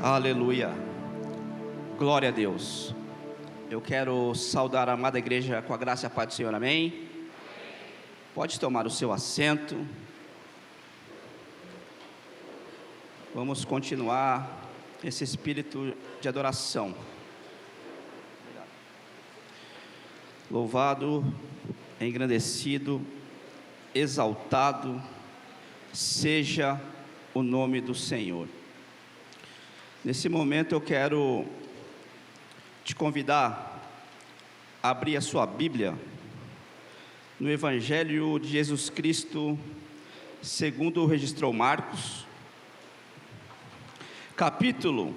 Aleluia, glória a Deus. Eu quero saudar a amada igreja com a graça e a paz do Senhor, amém? Pode tomar o seu assento. Vamos continuar esse espírito de adoração. Louvado, engrandecido, exaltado seja o nome do Senhor. Nesse momento eu quero te convidar a abrir a sua Bíblia no Evangelho de Jesus Cristo segundo registrou Marcos, capítulo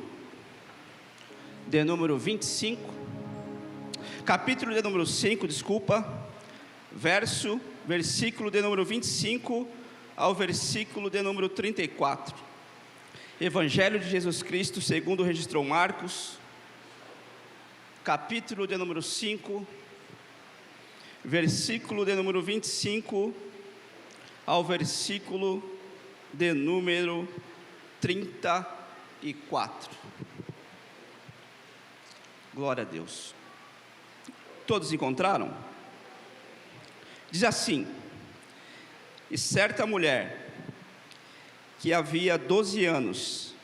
de número 5, versículo de número 25 ao versículo de número 34. Evangelho de Jesus Cristo segundo registrou Marcos, capítulo de número 5, versículo de número 25 ao versículo de número 34. Glória a Deus. Todos encontraram? Diz assim: e certa mulher que havia 12 anos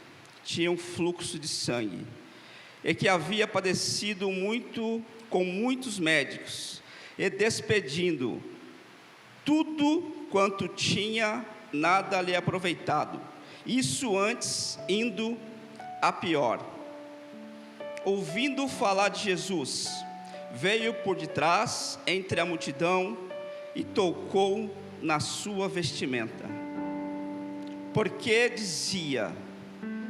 tinha um fluxo de sangue, e que havia padecido muito com muitos médicos, e despedindo tudo quanto tinha, nada lhe aproveitado, isso antes indo a pior. Ouvindo falar de Jesus, veio por detrás entre a multidão e tocou na sua vestimenta, porque dizia: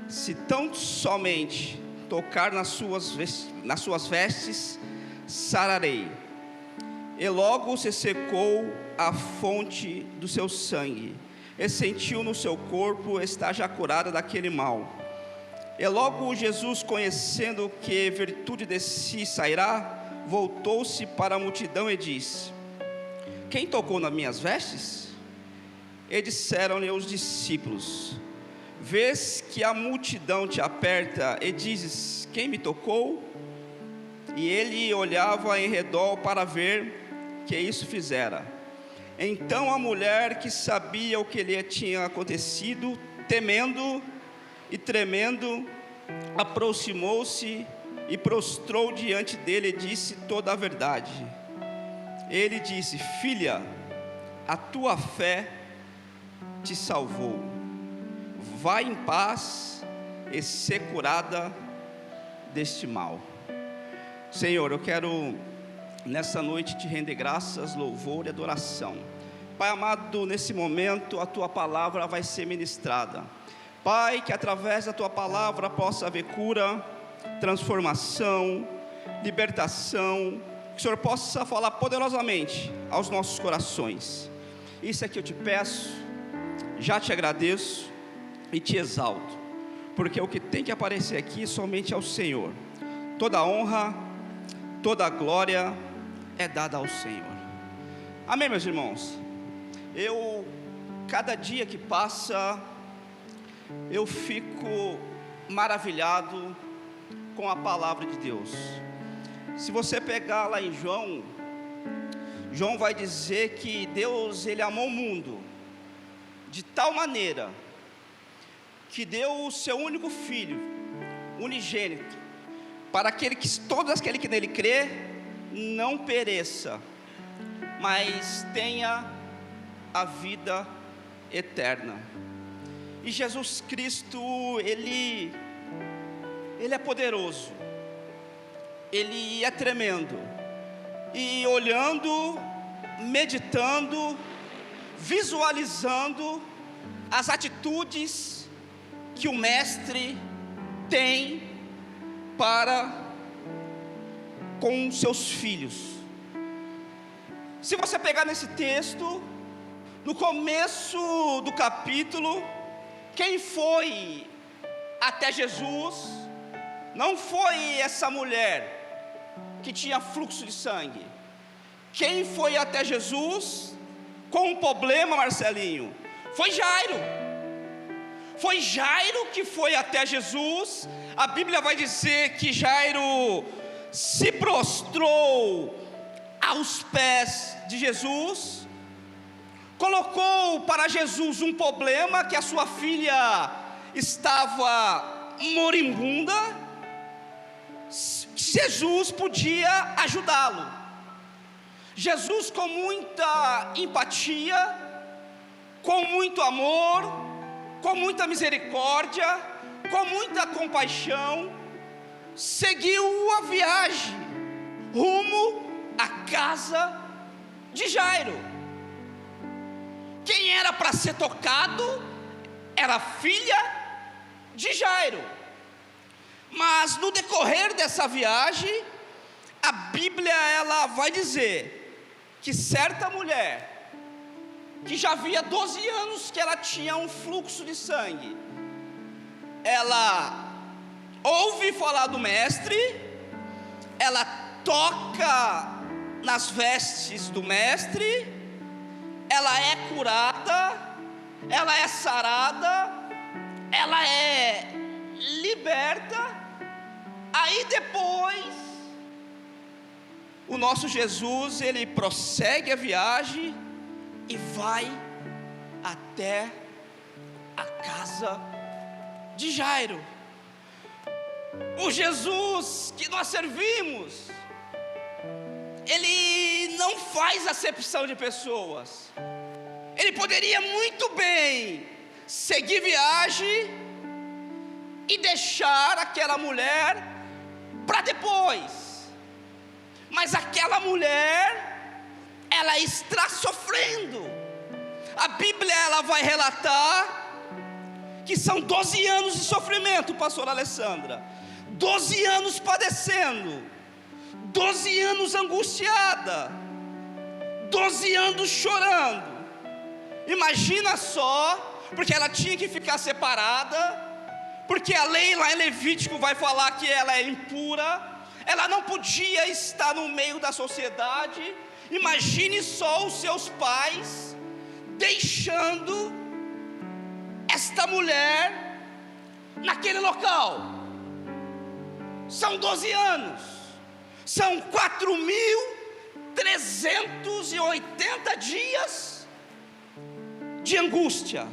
se tão somente tocar nas suas vestes, sararei. E logo se secou a fonte do seu sangue, e sentiu no seu corpo estar já curada daquele mal. E logo Jesus, conhecendo que virtude de si sairá, voltou-se para a multidão e disse: quem tocou nas minhas vestes? E disseram-lhe os discípulos: vês que a multidão te aperta e dizes: quem me tocou? E ele olhava em redor para ver que isso fizera. Então a mulher, que sabia o que lhe tinha acontecido, temendo e tremendo, aproximou-se e prostrou diante dele e disse toda a verdade. Ele disse: filha, a tua fé te salvou, vai em paz e ser curada deste mal. Senhor, eu quero nessa noite te render graças, louvor e adoração. Pai amado, nesse momento a tua palavra vai ser ministrada. Pai, que através da tua palavra possa haver cura, transformação, libertação, que o Senhor possa falar poderosamente aos nossos corações. Isso é que eu te peço, já te agradeço e te exalto, porque o que tem que aparecer aqui somente é o Senhor. Toda honra, toda glória é dada ao Senhor. Amém, meus irmãos? Cada dia que passa, eu fico maravilhado com a palavra de Deus. Se você pegar lá em João vai dizer que Deus, ele amou o mundo de tal maneira que deu o seu único filho, unigênito, para todos aquele que nele crê não pereça, mas tenha a vida eterna. E Jesus Cristo, ele é poderoso, ele é tremendo. E olhando, meditando, visualizando as atitudes que o Mestre tem para com seus filhos. Se você pegar nesse texto, no começo do capítulo, quem foi até Jesus não foi essa mulher que tinha fluxo de sangue. Quem foi até Jesus com um problema, Marcelinho, foi Jairo. Foi Jairo que foi até Jesus. A Bíblia vai dizer que Jairo se prostrou aos pés de Jesus, colocou para Jesus um problema, que a sua filha estava moribunda. Jesus podia ajudá-lo. Jesus, com muita empatia, com muito amor, com muita misericórdia, com muita compaixão, seguiu a viagem rumo à casa de Jairo. Quem era para ser tocado era a filha de Jairo. Mas no decorrer dessa viagem, a Bíblia ela vai dizer que certa mulher, que já havia 12 anos que ela tinha um fluxo de sangue, ela ouve falar do mestre, ela toca nas vestes do mestre, ela é curada, ela é sarada, ela é liberta. Aí depois, o nosso Jesus, ele prossegue a viagem e vai até a casa de Jairo. O Jesus que nós servimos, ele não faz acepção de pessoas. Ele poderia muito bem seguir viagem e deixar aquela mulher para depois. Mas aquela mulher, ela está sofrendo. A Bíblia ela vai relatar que são 12 anos de sofrimento, pastora Alessandra. 12 anos padecendo, 12 anos angustiada, 12 anos chorando. Imagina só, porque ela tinha que ficar separada, porque a lei lá em Levítico vai falar que ela é impura, ela não podia estar no meio da sociedade. Imagine só os seus pais deixando esta mulher naquele local. São 12 anos, são 4.380 dias de angústia,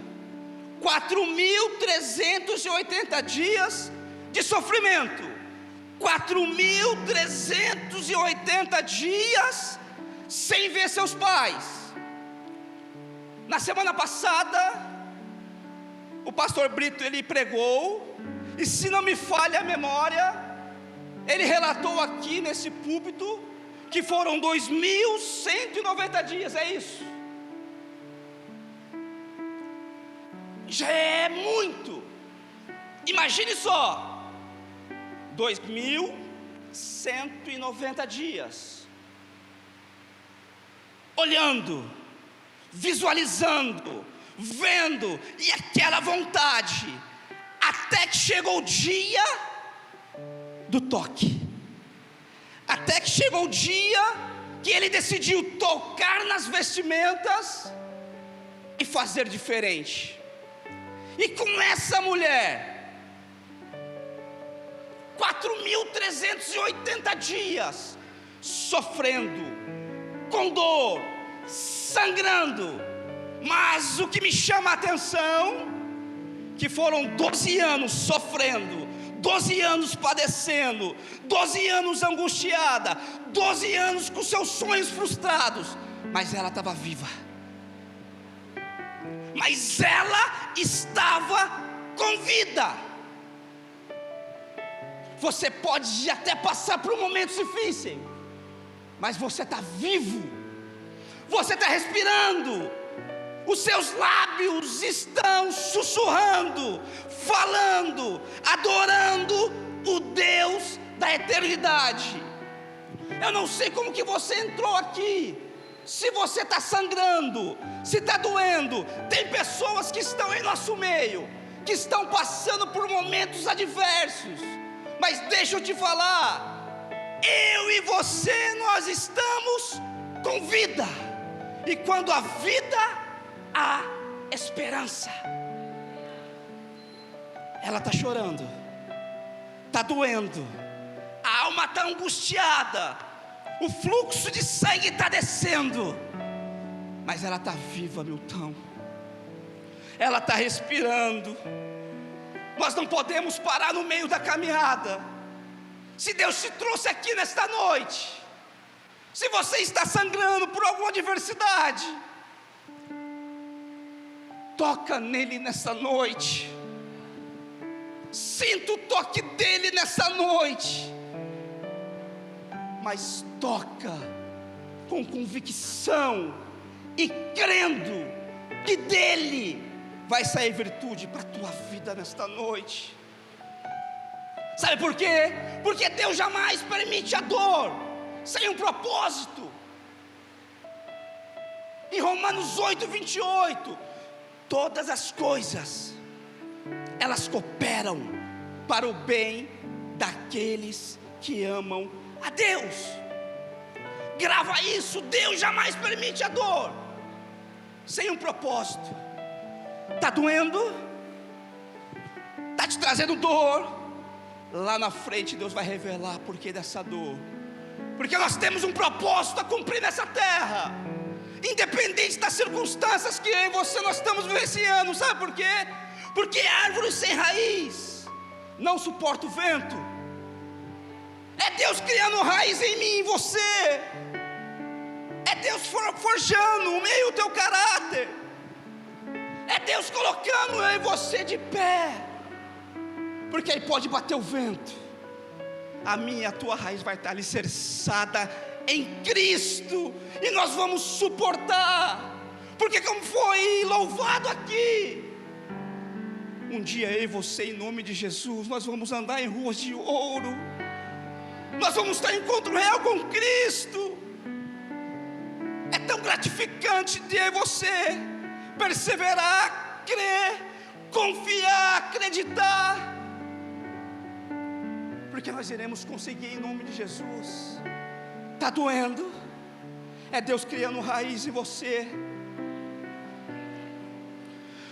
4.380 dias de sofrimento, 4.380 dias sem ver seus pais. Na semana passada, o pastor Brito ele pregou, e se não me falha a memória, ele relatou aqui nesse púlpito que foram 2.190 dias, é isso? Já é muito. Imagine só, 2.190 dias, olhando, visualizando, vendo, e aquela vontade, até que chegou o dia do toque, até que chegou o dia que ele decidiu tocar nas vestimentas e fazer diferente. E com essa mulher, 4.380 dias sofrendo, com dor, sangrando. Mas o que me chama a atenção, que foram 12 anos sofrendo, 12 anos padecendo, 12 anos angustiada, 12 anos com seus sonhos frustrados, mas ela estava viva, mas ela estava com vida. Você pode até passar por momentos difíceis, mas você está vivo, você está respirando, os seus lábios estão sussurrando, falando, adorando o Deus da eternidade. Eu não sei como que você entrou aqui, se você está sangrando, se está doendo. Tem pessoas que estão em nosso meio, que estão passando por momentos adversos, mas deixa eu te falar, eu e você, nós estamos com vida, e quando há vida, há esperança. ela está chorando, está doendo, a alma está angustiada, o fluxo de sangue está descendo, mas ela está viva, Milton, ela está respirando. Nós não podemos parar no meio da caminhada. Se Deus te trouxe aqui nesta noite, se você está sangrando por alguma adversidade, toca nele nessa noite, sinta o toque dele nessa noite, mas toca com convicção e crendo que dele vai sair virtude para a tua vida nesta noite. Sabe por quê? Porque Deus jamais permite a dor sem um propósito. Em Romanos 8:28, todas as coisas, elas cooperam para o bem daqueles que amam a Deus. Grava isso, Deus jamais permite a dor sem um propósito. Está doendo? Está te trazendo dor? Lá na frente Deus vai revelar por que dessa dor. Porque nós temos um propósito a cumprir nessa terra, independente das circunstâncias que eu e você nós estamos vivenciando. Sabe por quê? Porque árvore sem raiz não suporta o vento. É Deus criando raiz em mim e em você. É Deus forjando o meio do teu caráter. É Deus colocando eu e você de pé. Porque aí pode bater o vento, a minha e a tua raiz vai estar alicerçada em Cristo, e nós vamos suportar. Porque como foi louvado aqui, um dia eu e você, em nome de Jesus, nós vamos andar em ruas de ouro, nós vamos estar em encontro real com Cristo. É tão gratificante de eu e você perseverar, crer, confiar, acreditar, porque nós iremos conseguir em nome de Jesus. Está doendo? É Deus criando raiz em você.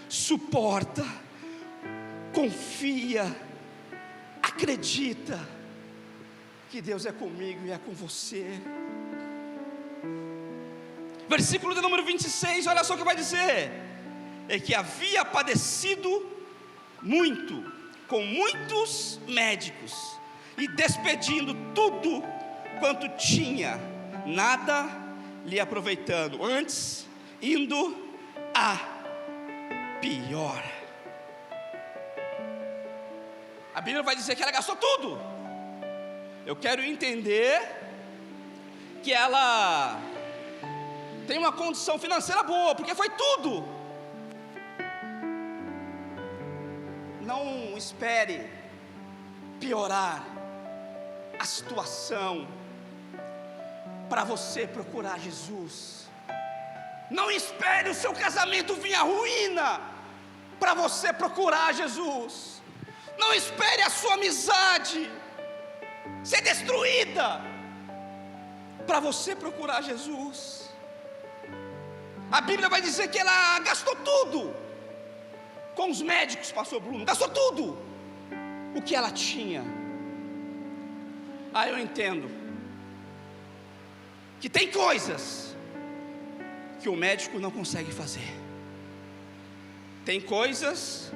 Suporta, confia, acredita que Deus é comigo e é com você. Versículo de número 26, olha só o que vai dizer: é que havia padecido muito com muitos médicos, e despedindo tudo quanto tinha, nada lhe aproveitando, antes indo a pior. A Bíblia vai dizer que ela gastou tudo. Eu quero entender que ela tem uma condição financeira boa, porque foi tudo. Não espere piorar a situação para você procurar Jesus. Não espere o seu casamento vir à ruína para você procurar Jesus. Não espere a sua amizade ser destruída para você procurar Jesus. A Bíblia vai dizer que ela gastou tudo com os médicos, pastor Bruno, gastou tudo o que ela tinha. Eu entendo que tem coisas que o médico não consegue fazer, tem coisas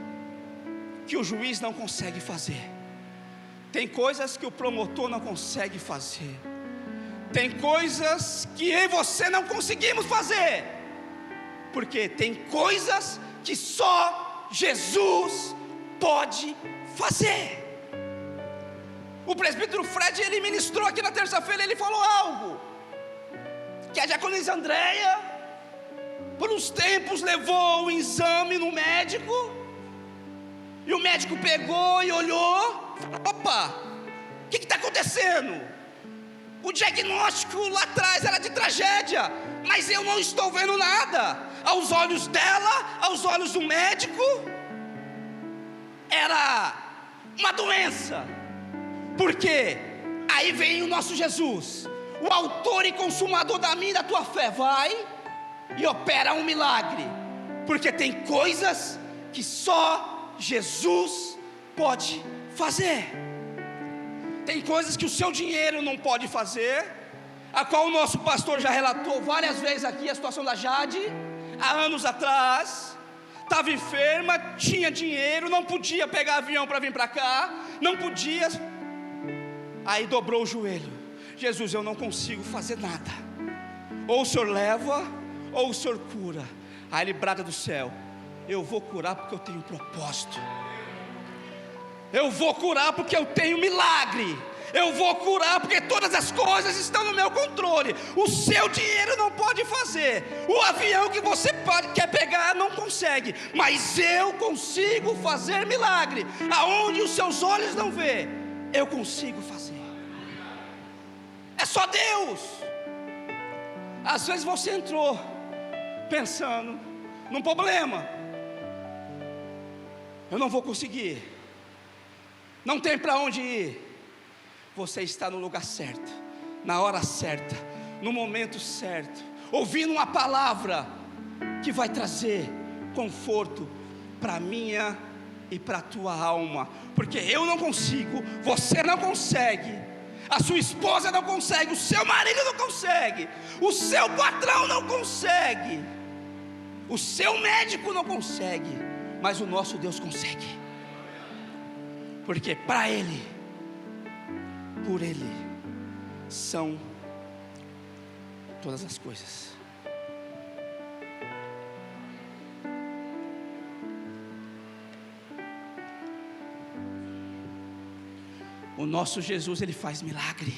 que o juiz não consegue fazer, tem coisas que o promotor não consegue fazer, tem coisas que eu e você não conseguimos fazer, porque tem coisas que só Jesus pode fazer. O presbítero Fred, ele ministrou aqui na terça-feira, ele falou algo, que a diaconisa Andréia, por uns tempos, levou o exame no médico, e o médico pegou e olhou, falou: opa, o que está acontecendo? O diagnóstico lá atrás era de tragédia, mas eu não estou vendo nada. Aos olhos dela, aos olhos do médico, era uma doença. Por quê? Aí vem o nosso Jesus, o autor e consumador da minha e da tua fé, vai e opera um milagre, porque tem coisas que só Jesus pode fazer. Tem coisas que o seu dinheiro não pode fazer, a qual o nosso pastor já relatou várias vezes aqui, a situação da Jade, há anos atrás, estava enferma, tinha dinheiro, não podia pegar avião para vir para cá, não podia, aí dobrou o joelho: Jesus, eu não consigo fazer nada, ou o Senhor leva, ou o Senhor cura. Aí ele brada do céu: eu vou curar porque eu tenho propósito, eu vou curar porque eu tenho milagre, eu vou curar porque todas as coisas estão no meu controle. O seu dinheiro não pode fazer, o avião que você quer pegar não consegue, mas eu consigo fazer milagre. Aonde os seus olhos não vê, eu consigo fazer. É só Deus. Às vezes você entrou pensando num problema: eu não vou conseguir, não tem para onde ir. Você está no lugar certo, na hora certa, no momento certo, ouvindo uma palavra que vai trazer conforto para a minha e para a tua alma. Porque eu não consigo, você não consegue, a sua esposa não consegue, o seu marido não consegue, o seu patrão não consegue, o seu médico não consegue, mas o nosso Deus consegue. Porque para Ele, por Ele são todas as coisas. O nosso Jesus, Ele faz milagre.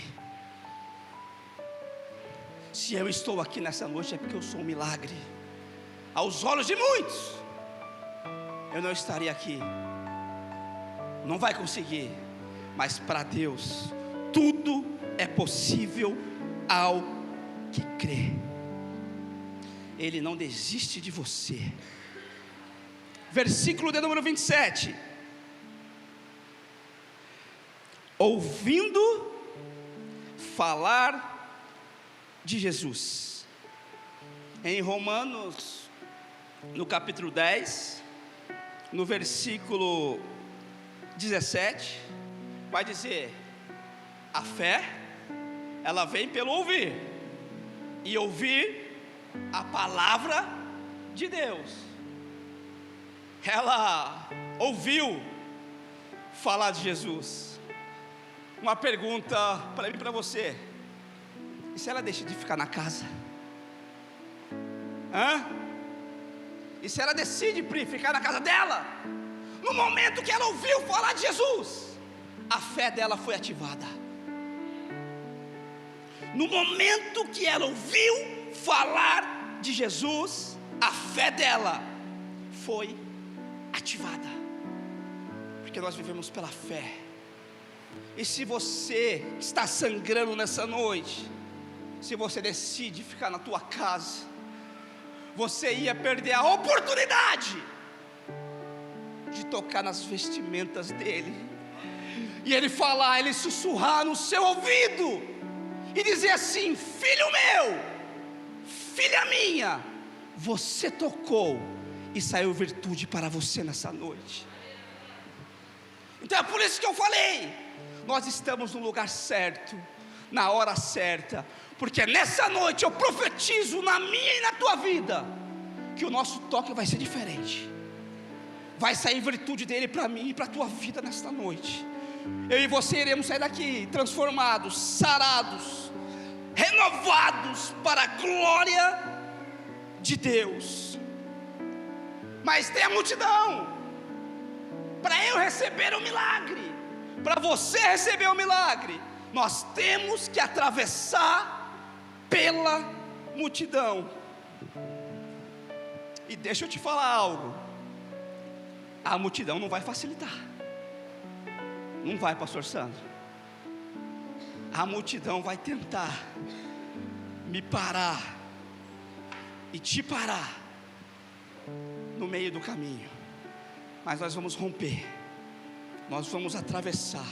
Se eu estou aqui nessa noite é porque eu sou um milagre. Aos olhos de muitos, eu não estaria aqui, não vai conseguir, mas para Deus tudo é possível ao que crê. Ele não desiste de você. Versículo de número 27. Ouvindo falar de Jesus. Em Romanos, no capítulo 10, no versículo 17, vai dizer: a fé, ela vem pelo ouvir, e ouvir a palavra de Deus. Ela ouviu falar de Jesus. Uma pergunta para mim e para você: e se ela deixa de ficar na casa? E se ela decide ficar na casa dela? No momento que ela ouviu falar de Jesus, a fé dela foi ativada. No momento que ela ouviu falar de Jesus, a fé dela foi ativada. Porque nós vivemos pela fé. E se você está sangrando nessa noite, se você decide ficar na tua casa, você ia perder a oportunidade de tocar nas vestimentas dele, e ele falar, ele sussurrar no seu ouvido e dizer assim: filho meu, filha minha, você tocou e saiu virtude para você nessa noite. Então é por isso que eu falei, nós estamos no lugar certo, na hora certa, porque nessa noite eu profetizo na minha e na tua vida, que o nosso toque vai ser diferente. Vai sair virtude dele para mim e para a tua vida nesta noite. Eu e você iremos sair daqui transformados, sarados, renovados para a glória de Deus. Mas tem a multidão. Para eu receber o milagre, para você receber o milagre, nós temos que atravessar pela multidão. E deixa eu te falar algo: a multidão não vai facilitar. Não vai, pastor Sandro. A multidão vai tentar me parar e te parar no meio do caminho. Mas nós vamos romper, nós vamos atravessar,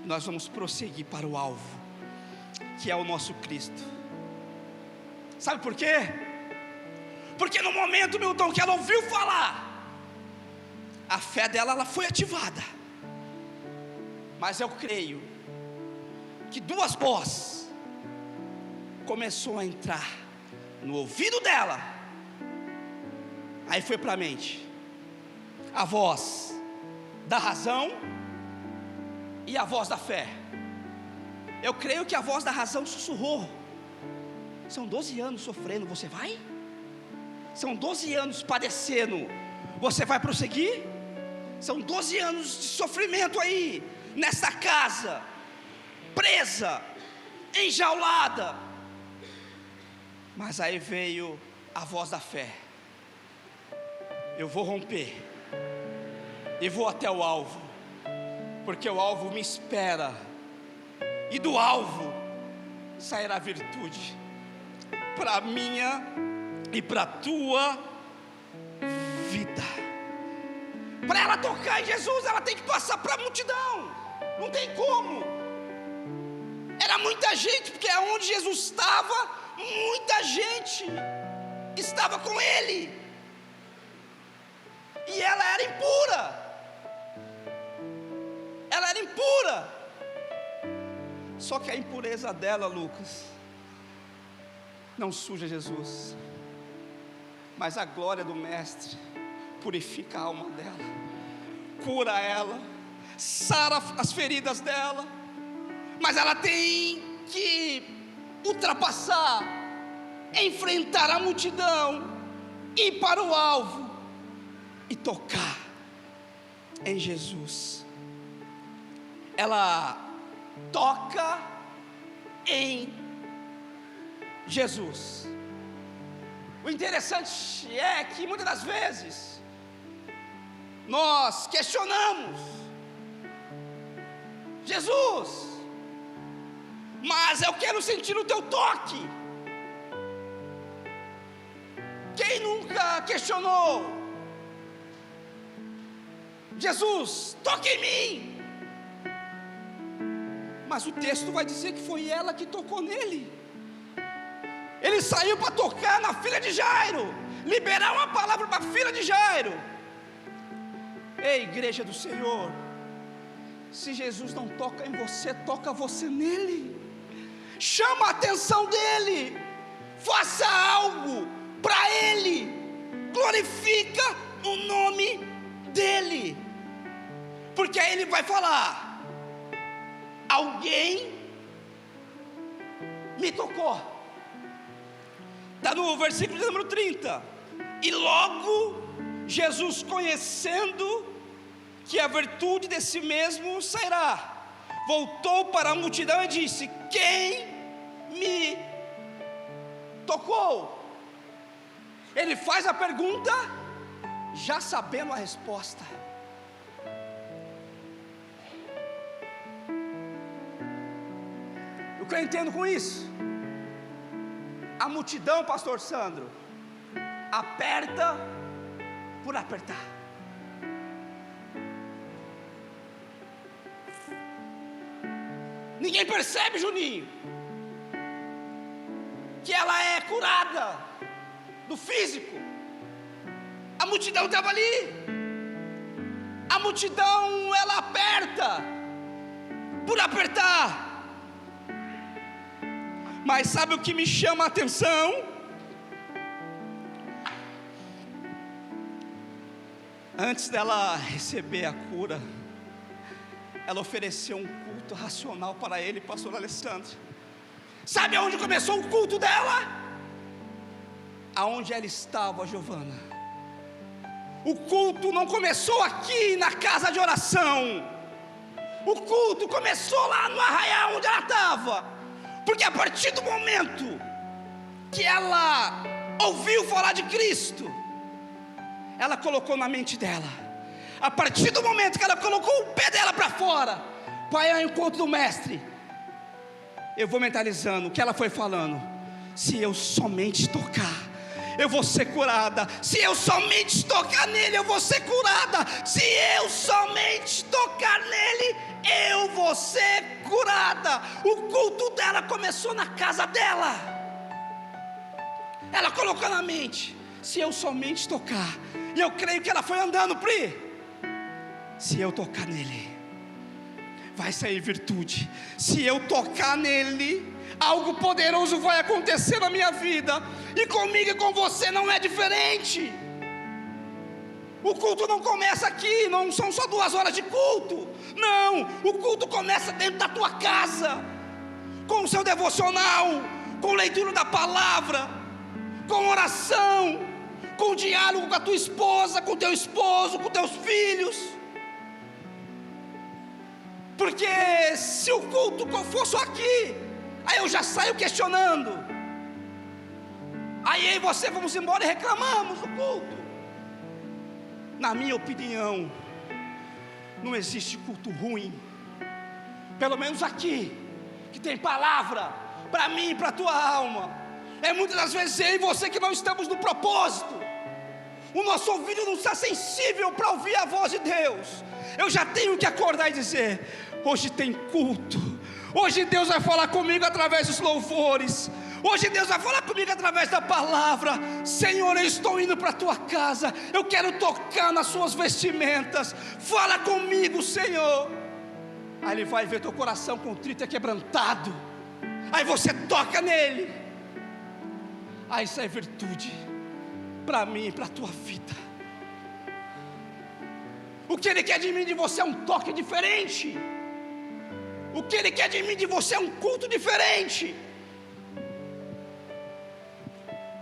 nós vamos prosseguir para o alvo, que é o nosso Cristo. Sabe por quê? Porque no momento, Milton, que ela ouviu falar, a fé dela ela foi ativada. Mas eu creio que duas vozes começou a entrar no ouvido dela. Aí foi para a mente a voz da razão e a voz da fé. Eu creio que a voz da razão sussurrou: são 12 anos sofrendo, você vai? São 12 anos padecendo, você vai prosseguir? São 12 anos de sofrimento aí, nesta casa, presa, enjaulada. Mas aí veio a voz da fé: eu vou romper e vou até o alvo, porque o alvo me espera, e do alvo sairá virtude para a minha e para a tua vida. Para ela tocar em Jesus, ela tem que passar para a multidão, não tem como. Era muita gente, porque onde Jesus estava, muita gente estava com ele, e ela era impura. Ela era impura. Só que a impureza dela, Lucas, não suja Jesus, mas a glória do Mestre purifica a alma dela, cura ela, sara as feridas dela. Mas ela tem que ultrapassar, enfrentar a multidão, ir para o alvo e tocar em Jesus. Ela toca em Jesus. O interessante é que muitas das vezes nós questionamos Jesus, mas eu quero sentir o teu toque. Quem nunca questionou? Jesus, toque em mim. Mas o texto vai dizer que foi ela que tocou nele. Ele saiu para tocar na filha de Jairo, liberar uma palavra para a filha de Jairo. Ei, igreja do Senhor, se Jesus não toca em você, toca você nele. Chama a atenção dele, faça algo para ele, glorifica o nome dele, porque aí ele vai falar: alguém me tocou. Está no versículo de número 30. E logo Jesus, conhecendo que a virtude desse mesmo sairá, voltou para a multidão e disse: quem me tocou? Ele faz a pergunta já sabendo a resposta. O que eu entendo com isso? A multidão, pastor Sandro, aperta por apertar. Ninguém percebe, Juninho, que ela é curada do físico. A multidão estava ali. A multidão, ela aperta por apertar. Mas sabe o que me chama a atenção? Antes dela receber a cura, ela ofereceu um culto racional para ele, pastor Alessandro. Sabe aonde começou o culto dela? Aonde ela estava, Giovana. O culto não começou aqui na casa de oração. O culto começou lá no arraial onde ela estava. Porque a partir do momento que ela ouviu falar de Cristo, ela colocou na mente dela. A partir do momento que ela colocou o pé dela para fora, para ir ao encontro do Mestre, eu vou mentalizando o que ela foi falando: se eu somente tocar, eu vou ser curada. Se eu somente tocar nele, eu vou ser curada. Se eu somente tocar nele, eu vou ser curada. O culto dela começou na casa dela. Ela colocou na mente: se eu somente tocar. E eu creio que ela foi andando, Pri. Se eu tocar nele, vai sair virtude. Se eu tocar nele, algo poderoso vai acontecer na minha vida. E comigo e com você não é diferente. O culto não começa aqui, não são só 2 horas de culto. Não, o culto começa dentro da tua casa, com o seu devocional, com leitura da palavra, com oração, com diálogo com a tua esposa, com o teu esposo, com teus filhos. Porque se o culto for só aqui, aí eu já saio questionando, aí eu e você vamos embora e reclamamos do culto. Na minha opinião, não existe culto ruim, pelo menos aqui, que tem palavra para mim e para a tua alma. É muitas das vezes eu e você que não estamos no propósito, o nosso ouvido não está sensível para ouvir a voz de Deus. Eu já tenho que acordar e dizer: hoje tem culto, hoje Deus vai falar comigo através dos louvores, hoje Deus vai falar comigo através da palavra. Senhor, eu estou indo para a tua casa, eu quero tocar nas suas vestimentas, fala comigo, Senhor. Aí Ele vai ver teu coração contrito e quebrantado, aí você toca nele, aí sai virtude para mim e para a tua vida. O que Ele quer de mim e de você é um toque diferente. O que Ele quer de mim e de você é um culto diferente.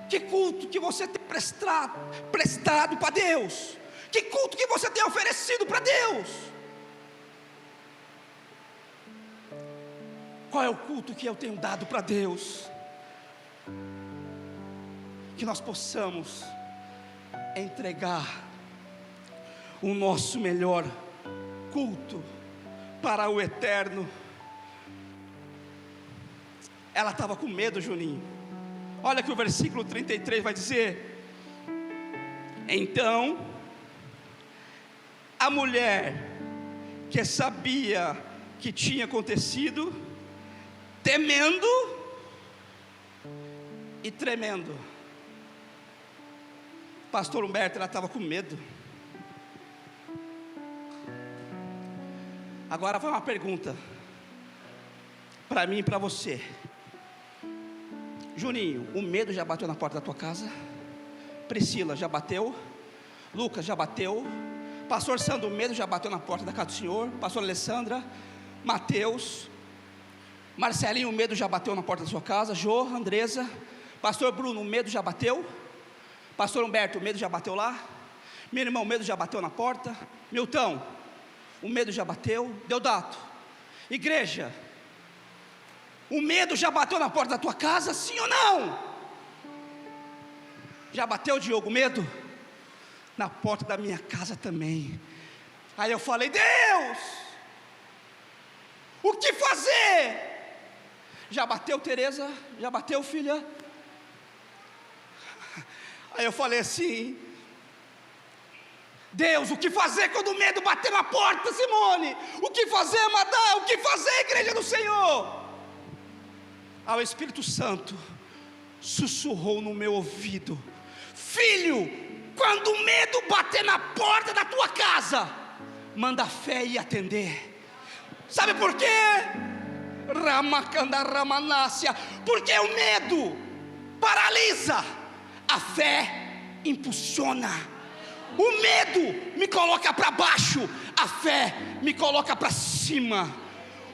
Que culto que você tem prestado para Deus? Que culto que você tem oferecido para Deus? Qual é o culto que eu tenho dado para Deus? Que nós possamos entregar o nosso melhor culto para o eterno. Ela estava com medo, Juninho. Olha que o versículo 33 vai dizer: então a mulher que sabia que tinha acontecido, temendo e tremendo. Pastor Humberto, ela estava com medo. Agora vai uma pergunta para mim e para você. Juninho, o medo já bateu na porta da tua casa? Priscila, já bateu? Lucas, já bateu? Pastor Sandro, o medo já bateu na porta da casa do Senhor? Pastor Alessandra, Mateus, Marcelinho, o medo já bateu na porta da sua casa? Jô, Andresa, Pastor Bruno, o medo já bateu? Pastor Humberto, o medo já bateu lá? Meu irmão, o medo já bateu na porta? Milton, o medo já bateu? Deodato, igreja, o medo já bateu na porta da tua casa, sim ou não? Já bateu, Diogo, medo? Na porta da minha casa também. Aí eu falei: Deus, o que fazer? Já bateu, Tereza? Já bateu, filha? Aí eu falei assim: Deus, o que fazer quando o medo bater na porta, Simone? O que fazer, Madá? O que fazer, igreja do Senhor? Aí o Espírito Santo sussurrou no meu ouvido: filho, quando o medo bater na porta da tua casa, manda a fé ir atender. Sabe por quê? Ramacandaramanácia. Porque o medo paralisa, a fé impulsiona. O medo me coloca para baixo, a fé me coloca para cima.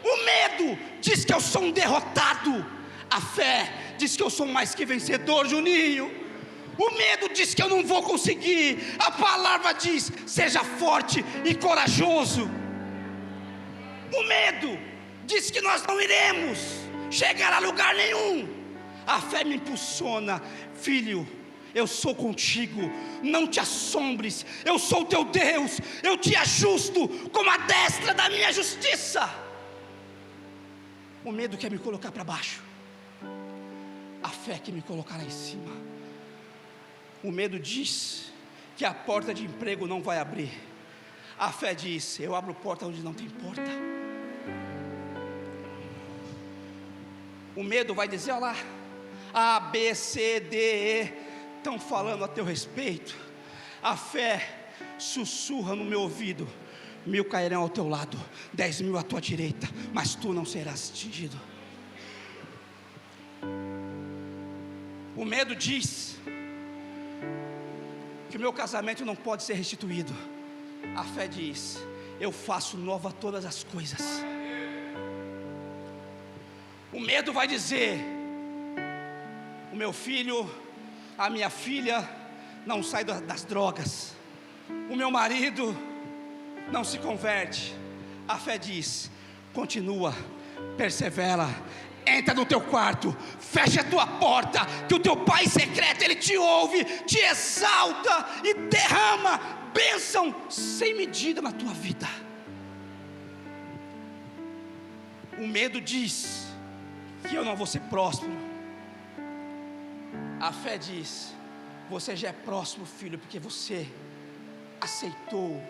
O medo diz que eu sou um derrotado, a fé diz que eu sou mais que vencedor, Juninho. O medo diz que eu não vou conseguir, a palavra diz: seja forte e corajoso. O medo diz que nós não iremos chegar a lugar nenhum, a fé me impulsiona: filho, eu sou contigo, não te assombres, eu sou o teu Deus, eu te ajusto com a destra da minha justiça. O medo quer me colocar para baixo, a fé quer me colocar lá em cima. O medo diz que a porta de emprego não vai abrir, a fé diz: eu abro porta onde não tem porta. O medo vai dizer: olha lá, A, B, C, D, E estão falando a teu respeito. A fé sussurra no meu ouvido: 1000 cairão ao teu lado, 10.000 à tua direita, mas tu não serás atingido. O medo diz que o meu casamento não pode ser restituído. A fé diz: eu faço nova todas as coisas. O medo vai dizer: o meu filho, a minha filha não sai das drogas, o meu marido não se converte. A fé diz: continua, persevera, entra no teu quarto, fecha a tua porta, que o teu Pai secreto, Ele te ouve, te exalta e derrama bênção sem medida na tua vida. O medo diz que eu não vou ser próspero. A fé diz: você já é próximo, filho, porque você aceitou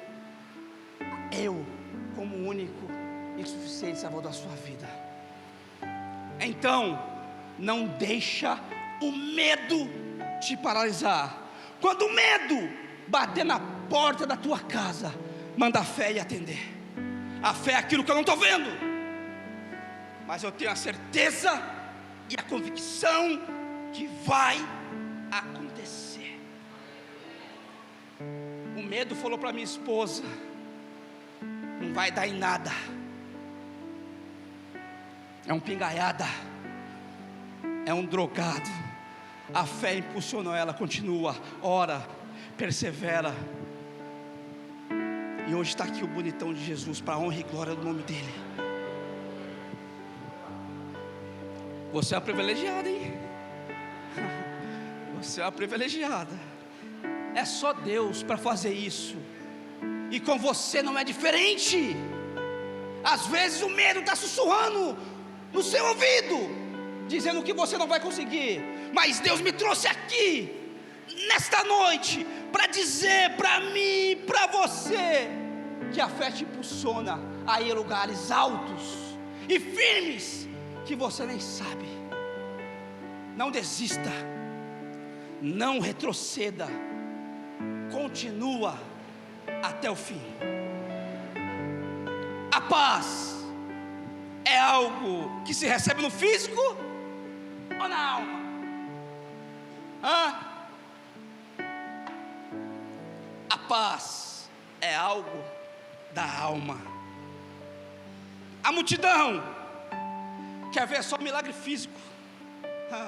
eu como único e suficiente Salvador da sua vida. Então, não deixa o medo te paralisar. Quando o medo bater na porta da tua casa, manda a fé e atender. A fé é aquilo que eu não estou vendo, mas eu tenho a certeza e a convicção que vai acontecer. O medo falou para minha esposa: não vai dar em nada, é um pingaiada, é um drogado. A fé impulsionou ela: continua, ora, persevera. E hoje está aqui o bonitão de Jesus, para a honra e glória do nome dele. Você é uma privilegiada, hein? Você é uma privilegiada. É só Deus para fazer isso, e com você não é diferente. Às vezes o medo está sussurrando no seu ouvido, dizendo que você não vai conseguir, mas Deus me trouxe aqui nesta noite para dizer para mim e para você que a fé te impulsiona a ir a lugares altos e firmes que você nem sabe. Não desista, não retroceda, continua até o fim. A paz é algo que se recebe no físico ou na alma? A paz é algo da alma. A multidão quer ver só milagre físico,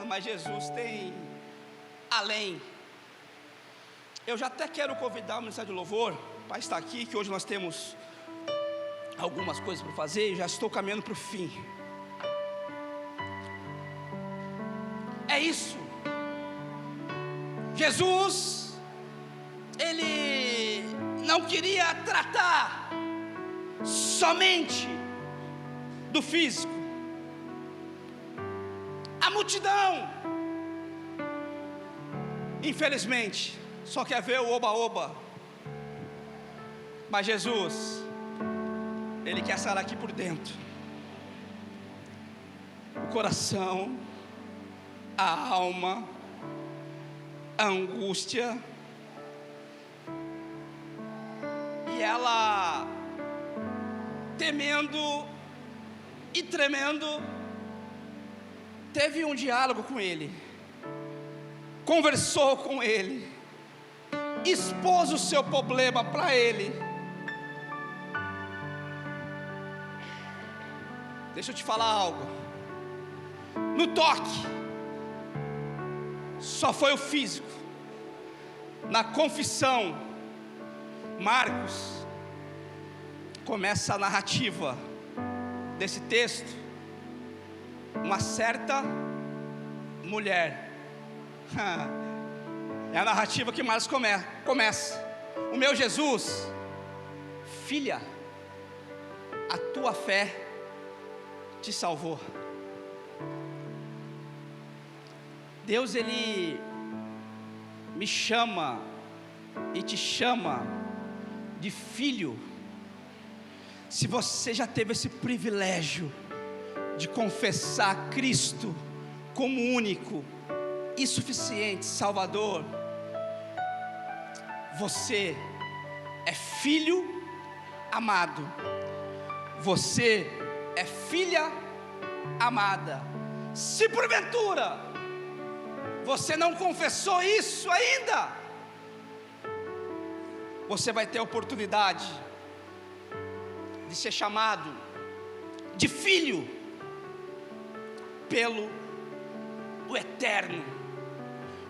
mas Jesus tem além. Eu já até quero convidar o Ministério de Louvor para estar aqui, que hoje nós temos algumas coisas para fazer e já estou caminhando para o fim. É isso. Jesus, Ele não queria tratar somente do físico. A multidão, infelizmente, só quer ver o oba-oba. Mas Jesus, Ele quer sarar aqui por dentro, o coração, a alma, a angústia. E ela, temendo e tremendo, teve um diálogo com Ele, conversou com Ele, expôs o seu problema para Ele. Deixa eu te falar algo. No toque, só foi o físico. Na confissão, Marcos começa a narrativa desse texto. Uma certa mulher. É a narrativa que Marcos começa. O meu Jesus, filha, a tua fé te salvou. Deus, Ele me chama e te chama de filho. Se você já teve esse privilégio de confessar Cristo como único e suficiente Salvador, você é filho amado. Você é filha amada. Se porventura você não confessou isso ainda, você vai ter a oportunidade de ser chamado de filho pelo o Eterno,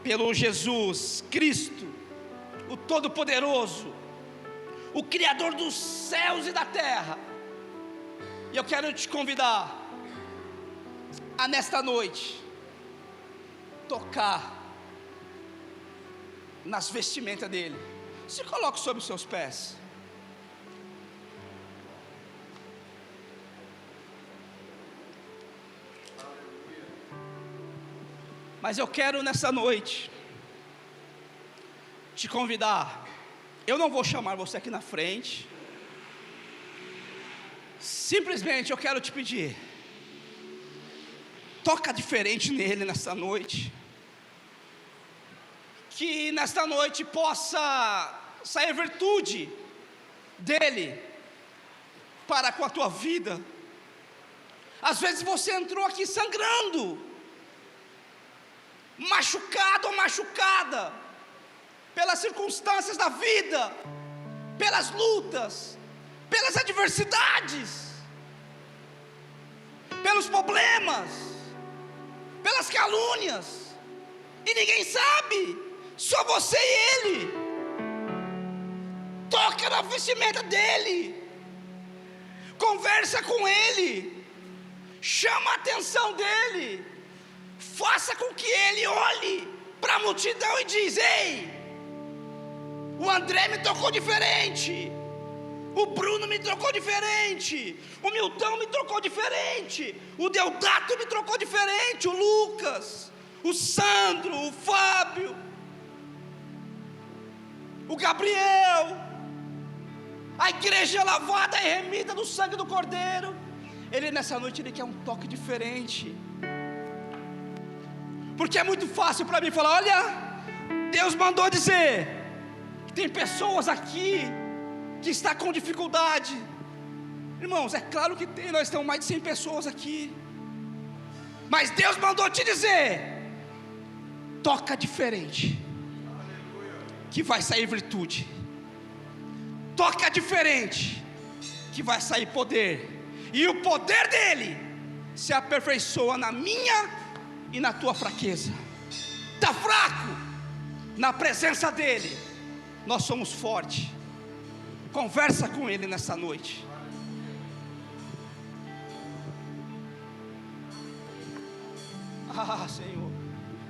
pelo Jesus Cristo, o Todo-Poderoso, o Criador dos céus e da terra. E eu quero te convidar a nesta noite tocar nas vestimentas dele. Se coloque sobre os seus pés. Mas eu quero nessa noite te convidar. Eu não vou chamar você aqui na frente. Simplesmente eu quero te pedir, toca diferente nele nessa noite. Que nesta noite possa sair virtude dele para com a tua vida. Às vezes você entrou aqui sangrando, machucado ou machucada pelas circunstâncias da vida, pelas lutas, pelas adversidades, pelos problemas, pelas calúnias, e ninguém sabe, só você e ele. Toca na vestimenta dele, conversa com ele, chama a atenção dele, faça com que ele olhe para a multidão e diz: ei, o André me tocou diferente, o Bruno me trocou diferente, o Milton me trocou diferente, o Deodato me trocou diferente, o Lucas, o Sandro, o Fábio, o Gabriel, a igreja lavada e remida no sangue do Cordeiro. Ele nessa noite, ele quer um toque diferente. Porque é muito fácil para mim falar: olha, Deus mandou dizer que tem pessoas aqui que está com dificuldade. Irmãos, é claro que tem, nós temos mais de 100 pessoas aqui. Mas Deus mandou te dizer: toca diferente, que vai sair virtude. Toca diferente, que vai sair poder. E o poder dele se aperfeiçoa na minha e na tua fraqueza. Está fraco? Na presença dele nós somos fortes. Conversa com ele nessa noite. Ah, Senhor.